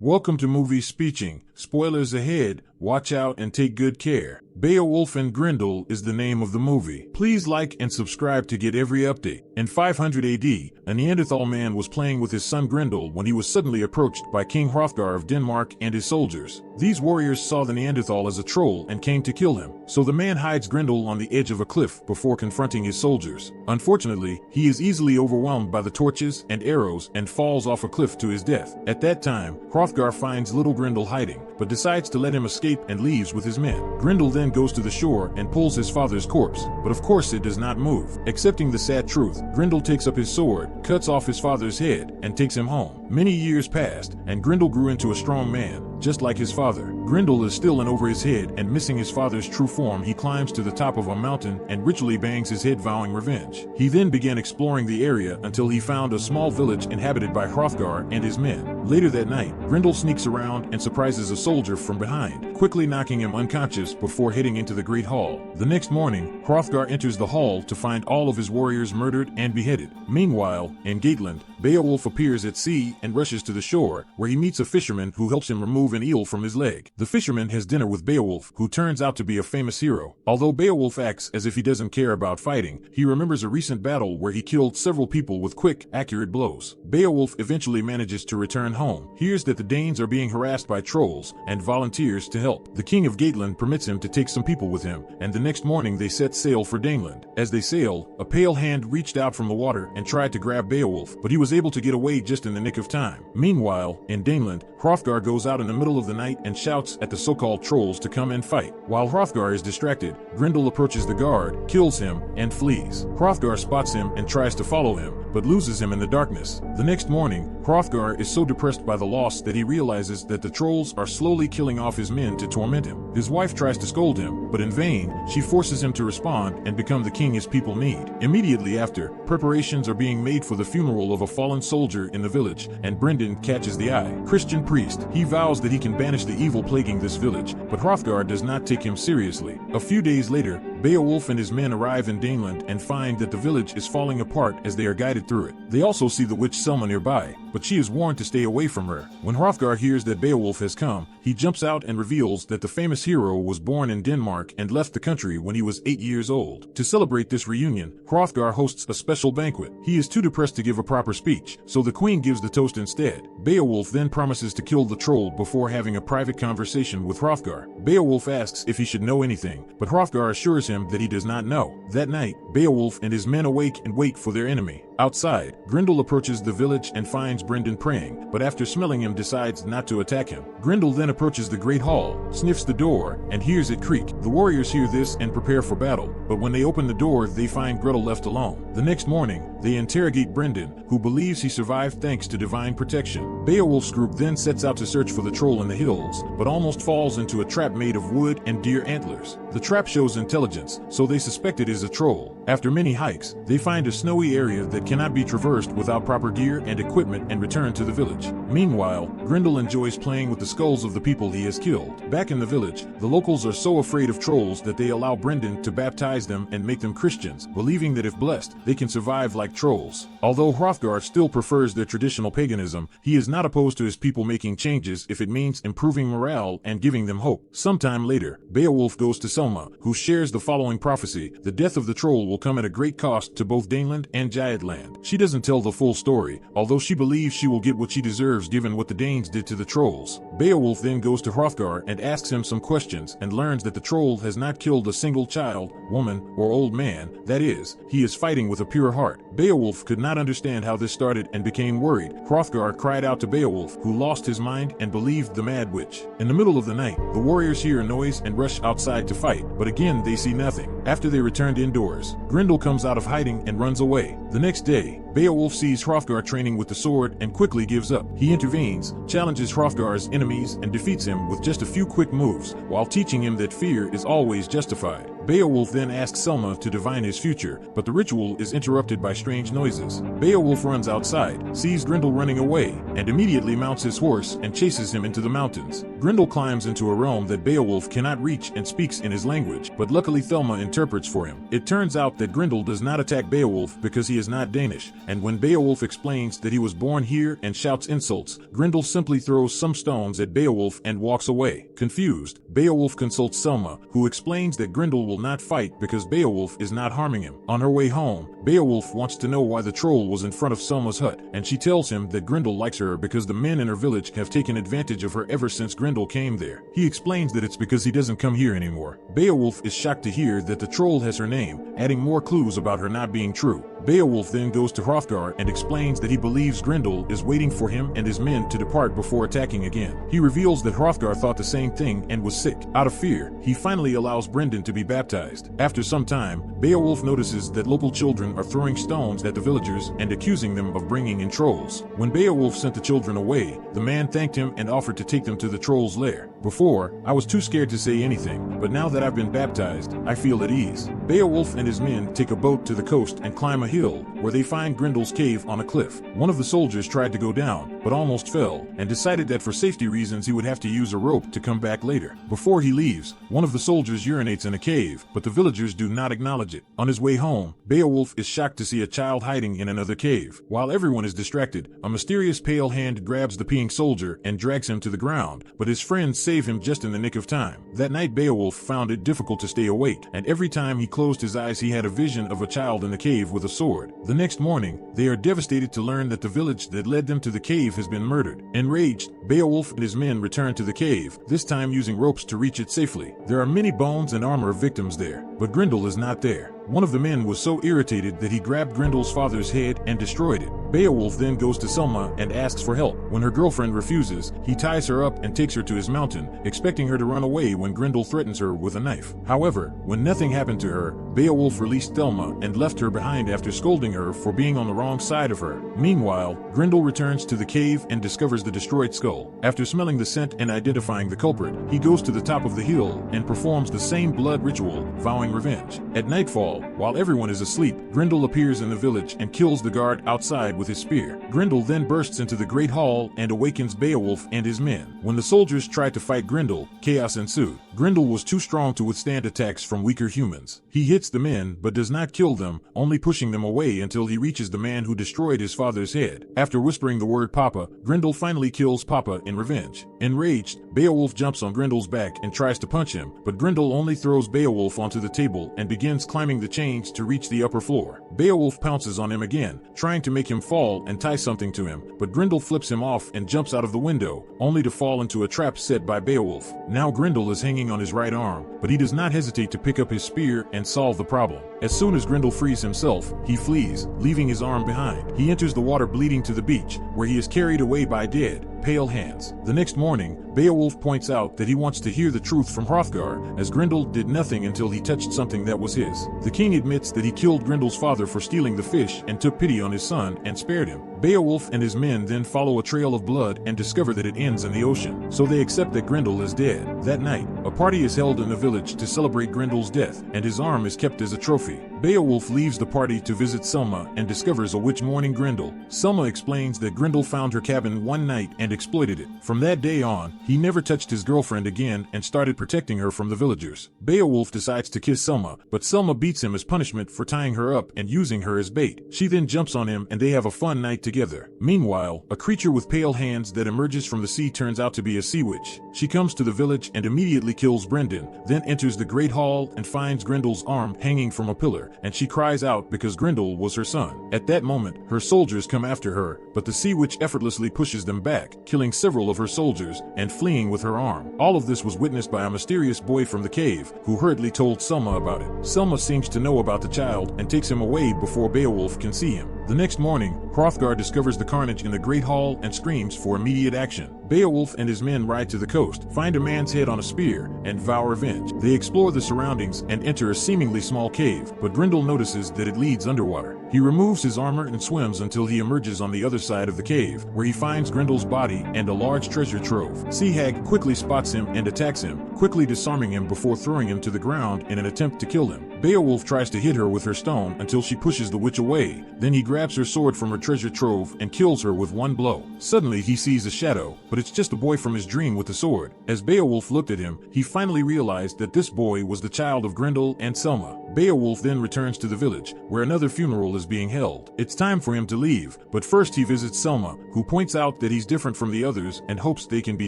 Welcome to Movie Speeching. Spoilers ahead, watch out and take good care. Beowulf and Grendel is the name of the movie. Please like and subscribe to get every update. In 500 AD, a Neanderthal man was playing with his son Grendel when he was suddenly approached by King Hrothgar of Denmark and his soldiers. These warriors saw the Neanderthal as a troll and came to kill him, so the man hides Grendel on the edge of a cliff before confronting his soldiers. Unfortunately, he is easily overwhelmed by the torches and arrows and falls off a cliff to his death. At that time, Hrothgar finds little Grendel hiding, but decides to let him escape and leaves with his men. Grendel then goes to the shore and pulls his father's corpse, but of course it does not move. Accepting the sad truth, Grendel takes up his sword, cuts off his father's head, and takes him home. Many years passed, and Grendel grew into a strong man, just like his father. Grendel is still in over his head, and missing his father's true form, he climbs to the top of a mountain and ritually bangs his head, vowing revenge. He then began exploring the area until he found a small village inhabited by Hrothgar and his men. Later that night, Grendel sneaks around and surprises a soldier from behind, quickly knocking him unconscious before heading into the great hall. The next morning, Hrothgar enters the hall to find all of his warriors murdered and beheaded. Meanwhile, in Gatland, Beowulf appears at sea and rushes to the shore, where he meets a fisherman who helps him remove an eel from his leg. The fisherman has dinner with Beowulf, who turns out to be a famous hero. Although Beowulf acts as if he doesn't care about fighting, he remembers a recent battle where he killed several people with quick, accurate blows. Beowulf eventually manages to return home, hears that the Danes are being harassed by trolls, and volunteers to help. The king of Gatland permits him to take some people with him, and the next morning they set sail for Daneland. As they sail, a pale hand reached out from the water and tried to grab Beowulf, but he was able to get away just in the nick of time. Meanwhile, in Daneland, Hrothgar goes out in the middle of the night and shouts at the so-called trolls to come and fight. While Hrothgar is distracted, Grendel approaches the guard, kills him, and flees. Hrothgar spots him and tries to follow him, but loses him in the darkness. The next morning, Hrothgar is so depressed by the loss that he realizes that the trolls are slowly killing off his men to torment him. His wife tries to scold him, but in vain. She forces him to respond and become the king his people need. Immediately after, preparations are being made for the funeral of a fallen soldier in the village, and Brendan catches the eye. Christian priest, he vows that he can banish the evil plaguing this village, but Hrothgar does not take him seriously. A few days later, Beowulf and his men arrive in Daneland and find that the village is falling apart as they are guided through it. They also see the witch Selma nearby, but she is warned to stay away from her. When Hrothgar hears that Beowulf has come, he jumps out and reveals that the famous hero was born in Denmark and left the country when he was 8 years old. To celebrate this reunion, Hrothgar hosts a special banquet. He is too depressed to give a proper speech, so the queen gives the toast instead. Beowulf then promises to kill the troll before having a private conversation with Hrothgar. Beowulf asks if he should know anything, but Hrothgar assures him that he does not know. That night, Beowulf and his men awake and wait for their enemy. Outside, Grendel approaches the village and finds Brendan praying, but after smelling him decides not to attack him. Grendel then approaches the great hall, sniffs the door, and hears it creak. The warriors hear this and prepare for battle, but when they open the door they find Grendel left alone. The next morning, they interrogate Brendan, who believes he survived thanks to divine protection. Beowulf's group then sets out to search for the troll in the hills, but almost falls into a trap made of wood and deer antlers. The trap shows intelligence, so they suspect it is a troll. After many hikes, they find a snowy area that cannot be traversed without proper gear and equipment and return to the village. Meanwhile, Grendel enjoys playing with the skulls of the people he has killed. Back in the village, the locals are so afraid of trolls that they allow Brendan to baptize them and make them Christians, believing that if blessed, they can survive like trolls. Although Hrothgar still prefers their traditional paganism, he is not opposed to his people making changes if it means improving morale and giving them hope. Sometime later, Beowulf goes to Selma, who shares the following prophecy: the death of the troll will come at a great cost to both Daneland and Jætland. She doesn't tell the full story, although she believes she will get what she deserves given what the Danes did to the trolls. Beowulf then goes to Hrothgar and asks him some questions and learns that the troll has not killed a single child, woman, or old man. That is, he is fighting with a pure heart. Beowulf could not understand how this started and became worried. Hrothgar cried out to Beowulf, who lost his mind and believed the mad witch. In the middle of the night, the warriors hear a noise and rush outside to fight, but again they see nothing. After they returned indoors, Grendel comes out of hiding and runs away. The next day, Beowulf sees Hrothgar training with the sword and quickly gives up. He intervenes, challenges Hrothgar's enemies, and defeats him with just a few quick moves, while teaching him that fear is always justified. Beowulf then asks Selma to divine his future, but the ritual is interrupted by strange noises. Beowulf runs outside, sees Grendel running away, and immediately mounts his horse and chases him into the mountains. Grendel climbs into a realm that Beowulf cannot reach and speaks in his language, but luckily Thelma interprets for him. It turns out that Grendel does not attack Beowulf because he is not Danish, and when Beowulf explains that he was born here and shouts insults, Grendel simply throws some stones at Beowulf and walks away. Confused, Beowulf consults Selma, who explains that Grendel will not fight because Beowulf is not harming him. On her way home, Beowulf wants to know why the troll was in front of Selma's hut, and she tells him that Grendel likes her because the men in her village have taken advantage of her ever since Grendel came there. He explains that it's because he doesn't come here anymore. Beowulf is shocked to hear that the troll has her name, adding more clues about her not being true. Beowulf then goes to Hrothgar and explains that he believes Grendel is waiting for him and his men to depart before attacking again. He reveals that Hrothgar thought the same thing and was sick. Out of fear, he finally allows Brendan to be baptized. After some time, Beowulf notices that local children are throwing stones at the villagers and accusing them of bringing in trolls. When Beowulf sent the children away, the man thanked him and offered to take them to the troll's lair. Before, I was too scared to say anything, but now that I've been baptized, I feel at ease. Beowulf and his men take a boat to the coast and climb a hill, where they find Grendel's cave on a cliff. One of the soldiers tried to go down, but almost fell, and decided that for safety reasons he would have to use a rope to come back later. Before he leaves, one of the soldiers urinates in a cave, but the villagers do not acknowledge it. On his way home, Beowulf is shocked to see a child hiding in another cave. While everyone is distracted, a mysterious pale hand grabs the peeing soldier and drags him to the ground, but his friends save him just in the nick of time. That night Beowulf found it difficult to stay awake, and every time he closed his eyes he had a vision of a child in the cave with a sword. The next morning, they are devastated to learn that the village that led them to the cave has been murdered. Enraged, Beowulf and his men return to the cave, this time using ropes to reach it safely. There are many bones and armor of victims there, but Grendel is not there. One of the men was so irritated that he grabbed Grendel's father's head and destroyed it. Beowulf then goes to Selma and asks for help. When her girlfriend refuses, he ties her up and takes her to his mountain, expecting her to run away when Grendel threatens her with a knife. However, when nothing happened to her, Beowulf released Selma and left her behind after scolding her for being on the wrong side of her. Meanwhile, Grendel returns to the cave and discovers the destroyed skull. After smelling the scent and identifying the culprit, he goes to the top of the hill and performs the same blood ritual, vowing revenge. At nightfall, while everyone is asleep, Grendel appears in the village and kills the guard outside with his spear. Grendel then bursts into the great hall and awakens Beowulf and his men. When the soldiers tried to fight Grendel, chaos ensued. Grendel was too strong to withstand attacks from weaker humans. He hits the men but does not kill them, only pushing them away until he reaches the man who destroyed his father's head. After whispering the word Papa, Grendel finally kills Papa in revenge. Enraged, Beowulf jumps on Grendel's back and tries to punch him, but Grendel only throws Beowulf onto the table and begins climbing the chains to reach the upper floor. Beowulf pounces on him again, trying to make him fall and tie something to him, but Grendel flips him off and jumps out of the window, only to fall into a trap set by Beowulf. Now Grendel is hanging on his right arm, but he does not hesitate to pick up his spear and solve the problem. As soon as Grendel frees himself, he flees, leaving his arm behind. He enters the water bleeding to the beach, where he is carried away by dead, pale hands. The next morning, Beowulf points out that he wants to hear the truth from Hrothgar, as Grendel did nothing until he touched something that was his. The king admits that he killed Grendel's father for stealing the fish and took pity on his son and spared him. Beowulf and his men then follow a trail of blood and discover that it ends in the ocean, so they accept that Grendel is dead. That night, a party is held in the village to celebrate Grendel's death, and his arm is kept as a trophy. Beowulf leaves the party to visit Selma and discovers a witch mourning Grendel. Selma explains that Grendel found her cabin one night and exploited it. From that day on, he never touched his girlfriend again and started protecting her from the villagers. Beowulf decides to kiss Selma, but Selma beats him as punishment for tying her up and using her as bait. She then jumps on him and they have a fun night together. Meanwhile, a creature with pale hands that emerges from the sea turns out to be a sea witch. She comes to the village and immediately kills Brendan, then enters the great hall and finds Grendel's arm hanging from a pillar, and she cries out because Grendel was her son. At that moment, her soldiers come after her, but the sea witch effortlessly pushes them back, killing several of her soldiers and fleeing with her arm. All of this was witnessed by a mysterious boy from the cave, who hurriedly told Selma about it. Selma seems to know about the child and takes him away before Beowulf can see him. The next morning, Hrothgar discovers the carnage in the great hall and screams for immediate action. Beowulf and his men ride to the coast, find a man's head on a spear, and vow revenge. They explore the surroundings and enter a seemingly small cave, but Grendel notices that it leads underwater. He removes his armor and swims until he emerges on the other side of the cave, where he finds Grendel's body and a large treasure trove. Sea Hag quickly spots him and attacks him, quickly disarming him before throwing him to the ground in an attempt to kill him. Beowulf tries to hit her with her stone until she pushes the witch away. Then he grabs her sword from her treasure trove and kills her with one blow. Suddenly he sees a shadow, but it's just a boy from his dream with a sword. As Beowulf looked at him, he finally realized that this boy was the child of Grendel and Selma. Beowulf then returns to the village, where another funeral is being held. It's time for him to leave, but first he visits Selma, who points out that he's different from the others and hopes they can be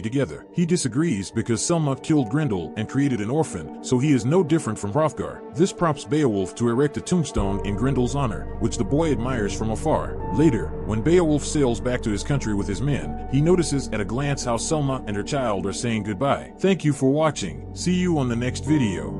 together. He disagrees because Selma killed Grendel and created an orphan, so he is no different from Hrothgar. This prompts Beowulf to erect a tombstone in Grendel's honor, which the boy admires from afar. Later, when Beowulf sails back to his country with his men, he notices at a glance how Selma and her child are saying goodbye. Thank you for watching. See you on the next video.